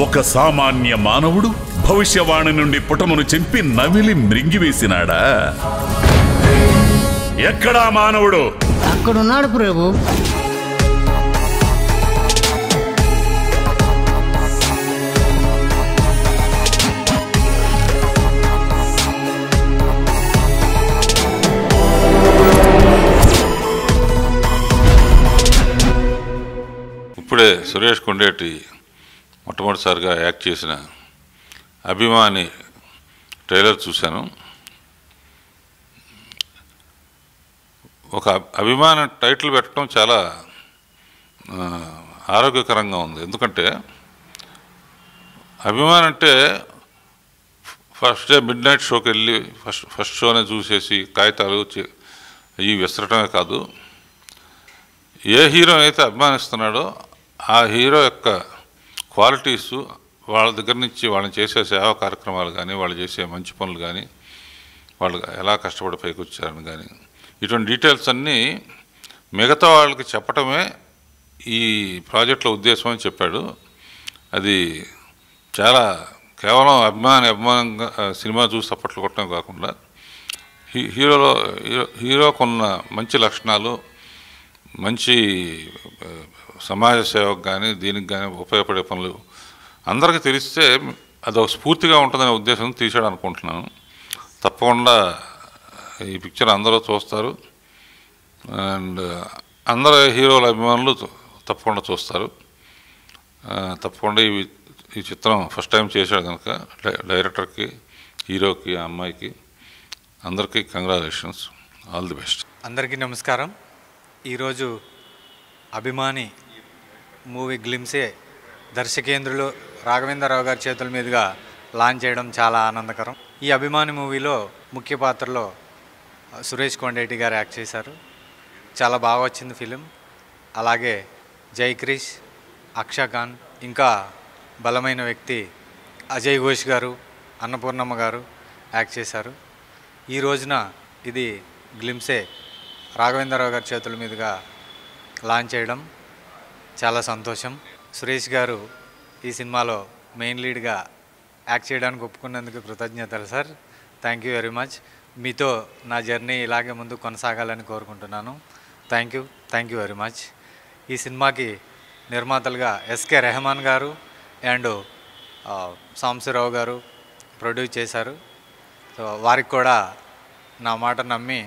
ఒక సామాన్య మానవుడు భవిష్యవాణి నుండి పుటమును చెంపి నవిలి మృంగివేసినాడా? ఎక్కడా మానవుడు? అక్కడున్నాడు ప్రభు. ఇప్పుడే సురేష్ కొండేటి మొట్టమొదటిసారిగా యాక్ట్ చేసిన అభిమాని ట్రైలర్ చూశాను. ఒక అభిమాని టైటిల్ పెట్టడం చాలా ఆరోగ్యకరంగా ఉంది. ఎందుకంటే అభిమాని అంటే ఫస్ట్ డే మిడ్ నైట్ షోకి వెళ్ళి ఫస్ట్ షోనే చూసేసి కాగితాలు ఇవి విసరటమే కాదు, ఏ హీరో అయితే అభిమానిస్తున్నాడో ఆ హీరో యొక్క క్వాలిటీస్, వాళ్ళ దగ్గర నుంచి వాళ్ళని చేసే సేవా కార్యక్రమాలు కానీ, వాళ్ళు చేసే మంచి పనులు కానీ, వాళ్ళు ఎలా కష్టపడి పైకి వచ్చారని కానీ, ఇటువంటి డీటెయిల్స్ అన్నీ మిగతా వాళ్ళకి చెప్పటమే ఈ ప్రాజెక్టులో ఉద్దేశం అని చెప్పాడు. అది చాలా కేవలం అభిమానంగా సినిమా చూసి సపోర్ట్లు కొట్టడం కాకుండా హీరోకున్న మంచి లక్షణాలు, మంచి సమాజ సేవకు కానీ దీనికి కానీ ఉపయోగపడే పనులు అందరికీ తెలిస్తే అదొక స్ఫూర్తిగా ఉంటుందనే ఉద్దేశంతో తీసాడు అనుకుంటున్నాను. తప్పకుండా ఈ పిక్చర్ అందరూ చూస్తారు అండ్ అందరు హీరోల అభిమానులు తప్పకుండా చూస్తారు. తప్పకుండా ఈ చిత్రం ఫస్ట్ టైం చేశాడు కనుక డైరెక్టర్కి, హీరోకి, ఆ అమ్మాయికి అందరికీ కంగ్రాచులేషన్స్, ఆల్ ది బెస్ట్. అందరికీ నమస్కారం. ఈరోజు అభిమాని మూవీ గ్లిమ్సే దర్శకేంద్రులు రాఘవేంద్రరావు గారి చేతుల మీదుగా లాంచ్ చేయడం చాలా ఆనందకరం. ఈ అభిమాని మూవీలో ముఖ్య పాత్రలో సురేష్ కొండేటి గారు యాక్ట్ చేశారు. చాలా బాగా వచ్చింది ఫిలిం. అలాగే జైక్రిష్, అక్షా ఖాన్, ఇంకా బలమైన వ్యక్తి అజయ్ ఘోష్ గారు, అన్నపూర్ణమ్మ గారు యాక్ట్ చేశారు. ఈ రోజున ఇది గ్లిమ్సే రాఘవేంద్రరావు గారి చేతుల మీదుగా లాంచ్ చేయడం చాలా సంతోషం. సురేష్ గారు ఈ సినిమాలో మెయిన్ లీడ్గా యాక్ట్ చేయడానికి ఒప్పుకున్నందుకు కృతజ్ఞతలు sir. Thank you very much. మీతో నా జర్నీ ఇలాగే ముందు కొనసాగాలని కోరుకుంటున్నాను. Thank you very much. ఈ సినిమాకి నిర్మాతలుగా ఎస్కే రెహమాన్ గారు అండ్ సాంబశివరావు గారు ప్రొడ్యూస్ చేశారు. సో వారికి కూడా నా మాట నమ్మి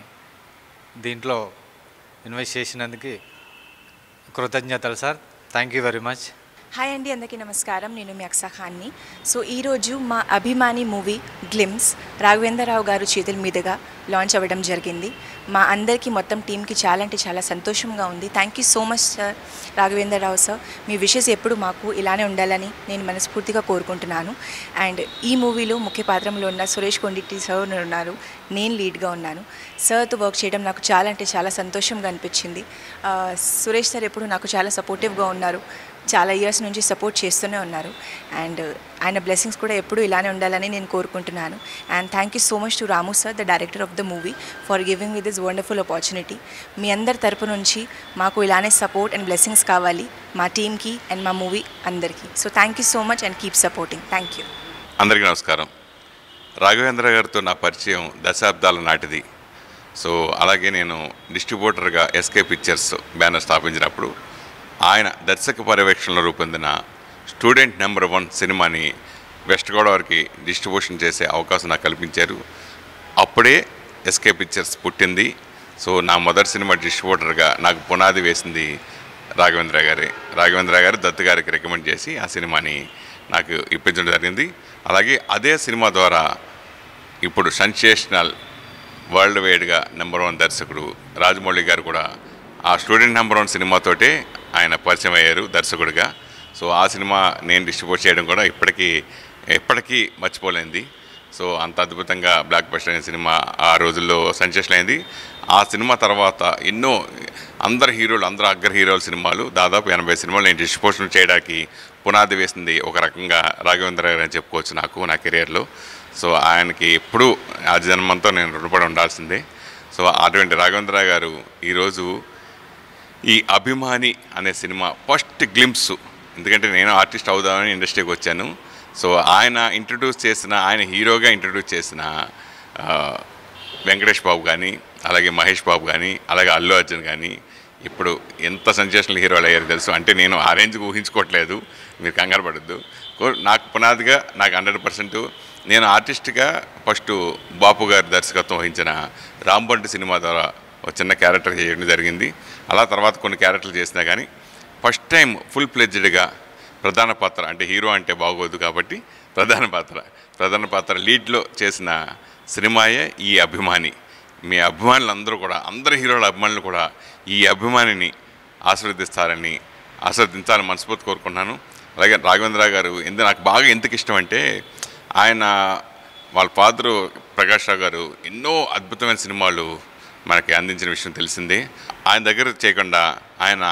దీంట్లో ఇన్వెస్ట్ చేసినందుకు కృతజ్ఞతలు sir. Thank you very much. Hi అండి, అందరికీ నమస్కారం. నేను మీ అక్సా ఖాన్ని. సో ఈరోజు మా అభిమాని మూవీ గ్లిమ్స్ రాఘవేంద్రరావు గారు చేతుల మీదుగా లాంచ్ అవ్వడం జరిగింది. మా అందరికీ మొత్తం టీంకి చాలా అంటే చాలా సంతోషంగా ఉంది. Thank you so much sir, Raghavendra Rao sir. Me wishes ఎప్పుడు మాకు ఇలానే ఉండాలని నేను మనస్ఫూర్తిగా కోరుకుంటున్నాను. అండ్ ఈ మూవీలో ముఖ్య పాత్రలో ఉన్న సురేష్ కొండేటి సార్ ఉన్నారు, నేను లీడ్గా ఉన్నాను. సార్తో వర్క్ చేయడం నాకు చాలా అంటే చాలా సంతోషంగా అనిపించింది. సురేష్ సార్ ఎప్పుడు నాకు చాలా సపోర్టివ్గా ఉన్నారు, చాలా ఇయర్స్ నుంచి సపోర్ట్ చేస్తూనే ఉన్నారు. అండ్ ఆయన బ్లెస్సింగ్స్ కూడా ఎప్పుడూ ఇలానే ఉండాలని నేను కోరుకుంటున్నాను. And thank you so much to Ramu sir, the director of the movie, for giving me this wonderful opportunity. మీ అందరి తరపు నుంచి మాకు ఇలానే సపోర్ట్ అండ్ బ్లెస్సింగ్స్ కావాలి మా టీమ్కి అండ్ మా మూవీ అందరికీ. So thank you so much and keep supporting. Thank you. అందరికీ నమస్కారం. రాఘవేంద్ర గారితో నా పరిచయం దశాబ్దాల నాటిది. సో అలాగే నేను డిస్ట్రిబ్యూటర్గా ఎస్కే పిక్చర్స్ బ్యానర్ స్థాపించినప్పుడు ఆయన దర్శక పర్యవేక్షణలో రూపొందిన స్టూడెంట్ నెంబర్ 1 సినిమాని వెస్ట్ గోదావరికి డిస్ట్రిబ్యూషన్ చేసే అవకాశం నాకు కల్పించారు. అప్పుడే ఎస్కే పిక్చర్స్ పుట్టింది. సో నా మొదటి సినిమా డిస్ట్రిబ్యూటర్గా నాకు పునాది వేసింది రాఘవేంద్ర గారు దత్తు గారికి రికమెండ్ చేసి ఆ సినిమాని నాకు ఇప్పించడం జరిగింది. అలాగే అదే సినిమా ద్వారా ఇప్పుడు సెన్సేషనల్ వరల్డ్ వైడ్గా నెంబర్ 1 దర్శకుడు రాజమౌళి గారు కూడా ఆ స్టూడెంట్ నెంబర్ 1 సినిమాతోటే ఆయన పరిచయం అయ్యారు దర్శకుడిగా. సో ఆ సినిమా నేను డిస్ట్రిబ్యూట్ చేయడం కూడా ఎప్పటికీ మర్చిపోలేంది. సో అంత అద్భుతంగా బ్లాక్ బస్టర్ అనే సినిమా ఆ రోజుల్లో సెన్సేషన్ అయింది. ఆ సినిమా తర్వాత ఎన్నో అందరు అగ్ర హీరోల సినిమాలు, దాదాపు 80 సినిమాలు నేను డిస్ట్రిబ్యూషన్ చేయడానికి పునాది వేసింది ఒక రకంగా రాఘవేంద్ర గారు అని చెప్పుకోవచ్చు నా కెరియర్లో. సో ఆయనకి ఎప్పుడూ ఆ జన్మంతో నేను రుణపడి ఉండాల్సిందే. సో అటువంటి రాఘవేంద్ర గారు ఈరోజు ఈ అభిమాని అనే సినిమా ఫస్ట్ గ్లింప్స్ ఎందుకంటే నేను ఆర్టిస్ట్ అవుదామని ఇండస్ట్రీకి వచ్చాను. సో ఆయన హీరోగా ఇంట్రడ్యూస్ చేసిన వెంకటేష్ బాబు కానీ, అలాగే మహేష్ బాబు కానీ, అలాగే అల్లు అర్జున్ కానీ ఇప్పుడు ఎంత సెన్సేషనల్ హీరోలు అయ్యారు తెలుసు. అంటే నేను ఆ రేంజ్కి ఊహించుకోవట్లేదు, మీరు కంగారు పడద్దు. నాకు పునాదిగా నాకు 100% నేను ఆర్టిస్ట్గా ఫస్ట్ బాపు గారి దర్శకత్వం వహించిన రాంబంటి సినిమా ద్వారా ఒక చిన్న క్యారెక్టర్ చేయడం జరిగింది. అలా తర్వాత కొన్ని క్యారెక్టర్లు చేసినా కానీ ఫస్ట్ టైం ఫుల్ ప్లెడ్జ్డ్గా ప్రధాన పాత్ర, అంటే హీరో అంటే బాగోదు కాబట్టి ప్రధాన పాత్ర లీడ్లో చేసిన సినిమాయే ఈ అభిమాని. మీ అభిమానులందరూ కూడా, అందరు హీరోల అభిమానులు కూడా ఈ అభిమానిని ఆశీర్వదించాలని మనస్ఫూర్తి కోరుకుంటున్నాను. అలాగే రాఘవేంద్ర గారు నాకు బాగా ఎందుకు ఇష్టం అంటే, ఆయన వాళ్ళ ఫాదరు ప్రకాష్ రావు గారు ఎన్నో అద్భుతమైన సినిమాలు మనకి అందించిన విషయం తెలిసిందే. ఆయన దగ్గర చేయకుండా ఆయన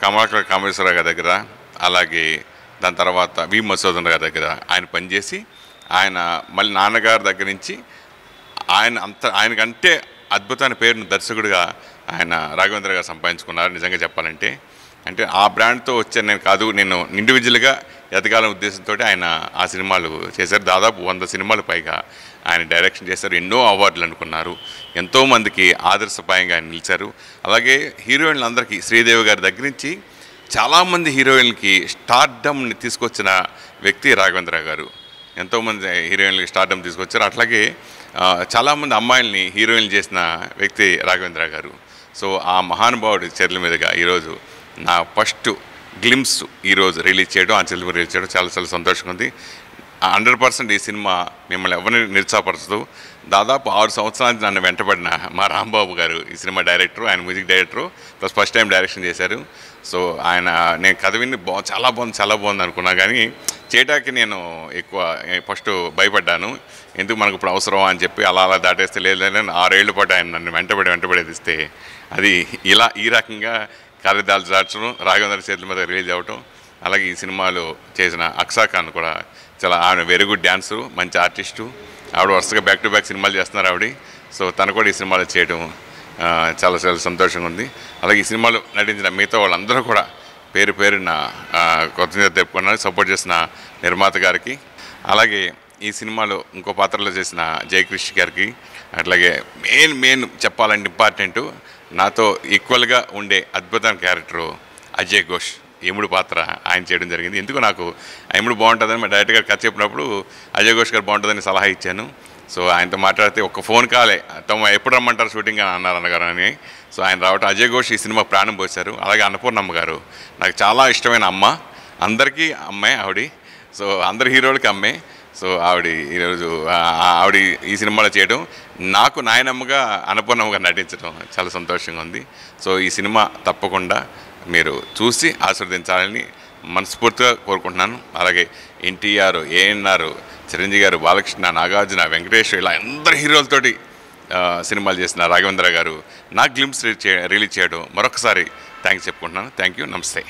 కమలాకర్ కామేశ్వరరావు గారి దగ్గర, అలాగే దాని తర్వాత వి మధుసూదన్ గారి దగ్గర ఆయన పనిచేసి, ఆయన మళ్ళీ నాన్నగారి దగ్గర నుంచి ఆయనకంటే అద్భుతమైన పేరును దర్శకుడిగా ఆయన రాఘవేంద్ర గారు సంపాదించుకున్నారు. నిజంగా చెప్పాలంటే అంటే ఆ బ్రాండ్తో వచ్చాను నేను కాదు, నేను ఇండివిజువల్గా ఎదగాలనే ఉద్దేశంతో ఆయన ఆ సినిమాలు చేశారు. దాదాపు 100 సినిమాలు పైగా ఆయన డైరెక్షన్ చేశారు. ఎన్నో అవార్డులు అనుకున్నారు. ఎంతోమందికి ఆదర్శపాయంగా ఆయన నిలిచారు. అలాగే హీరోయిన్లందరికీ శ్రీదేవి గారి దగ్గర నుంచి చాలామంది హీరోయిన్లకి స్టార్డమ్ని తీసుకొచ్చిన వ్యక్తి రాఘవేంద్ర గారు. ఎంతోమంది హీరోయిన్లకి స్టార్డమ్ తీసుకొచ్చారు. అట్లాగే చాలామంది అమ్మాయిల్ని హీరోయిన్లు చేసిన వ్యక్తి రాఘవేంద్ర గారు. సో ఆ మహానుభావుడి చర్యల మీదుగా ఈరోజు నా ఫస్ట్ గ్లిమ్స్ ఈరోజు రిలీజ్ చేయడం, ఆ చెల్లి రిలీజ్ చేయడం చాలా చాలా సంతోషంగా ఉంది. 100% ఈ సినిమా మిమ్మల్ని ఎవరిని నిరుత్సాహపరచదు. దాదాపు 6 సంవత్సరాల నుంచి నన్ను వెంటబడిన మా రాంబాబు గారు ఈ సినిమా డైరెక్టరు, ఆయన music director, plus first time direction చేశారు. సో నేను కథ విని చాలా బాగుంది అనుకున్నా, కానీ చేయడానికి నేను ఎక్కువ ఫస్ట్ భయపడ్డాను. ఎందుకు మనకు ఇప్పుడు అవసరమా అని చెప్పి అలా దాటేస్తే లేదని 6 ఏళ్ల పాటు ఆయన నన్ను వెంటబడేది ఇస్తే అది ఈ రకంగా కార్యదాలు దాచడం, రాఘవేంద్ర చేతుల మీద రిలీజ్ అవ్వటం. అలాగే ఈ సినిమాలో చేసిన అక్సా ఖాన్ కూడా ఆవిడ వెరీ గుడ్ డ్యాన్సరు, మంచి ఆర్టిస్టు. ఆవిడ వరుసగా బ్యాక్ టు బ్యాక్ సినిమాలు చేస్తున్నారు ఆవిడ. సో తను కూడా ఈ సినిమాలో చేయడం చాలా చాలా సంతోషంగా ఉంది. అలాగే ఈ సినిమాలో నటించిన మిగతా వాళ్ళందరూ కూడా పేరున కృతజ్ఞత తెలుపుకున్నారు, సపోర్ట్ చేసిన నిర్మాత గారికి. అలాగే ఈ సినిమాలో ఇంకో పాత్రలో చేసిన జయకృష్ణ గారికి, అట్లాగే మెయిన్ చెప్పాలంటే ఇంపార్టెంట్, నాతో ఈక్వల్గా ఉండే అద్భుతమైన క్యారెక్టరు అజయ్ ఘోష్, యముడు పాత్ర ఆయన చేయడం జరిగింది. ఎందుకు నాకు యముడు బాగుంటుందని మా డైరెక్టర్ గారు కథ చెప్పినప్పుడు అజయ్ ఘోష్ గారు బాగుంటుందని సలహా ఇచ్చాను. సో ఆయనతో మాట్లాడితే ఒక్క ఫోన్ కాలే, ఎప్పుడు రమ్మంటారు షూటింగ్ అని అన్నగారు అని. సో ఆయన రావటం, అజయ్ ఘోష్ ఈ సినిమా ప్రాణం పోశారు. అలాగే అన్నపూర్ణమ్మ గారు నాకు చాలా ఇష్టమైన అమ్మ, అందరికీ అమ్మే ఆవిడ. సో అందరి హీరోలకి అమ్మే. సో ఆవిడ ఈ సినిమాలో చేయడం, నాకు నాయనమ్మగా అన్నపూర్ణమ్మగా నటించడం చాలా సంతోషంగా ఉంది. సో ఈ సినిమా తప్పకుండా మీరు చూసి ఆశీర్వదించాలని మనస్ఫూర్తిగా కోరుకుంటున్నాను. అలాగే ఎన్టీఆర్, ఏఎన్ఆర్, చిరంజీవి గారు, బాలకృష్ణ, నాగార్జున, వెంకటేష్, ఇలా అందరు హీరోలతోటి సినిమాలు చేసిన రాఘవేంద్ర గారు నా గ్లిమ్స్ రిలీజ్ చేయడం మరొకసారి థ్యాంక్స్ చెప్పుకుంటున్నాను. థ్యాంక్ యూ, నమస్తే.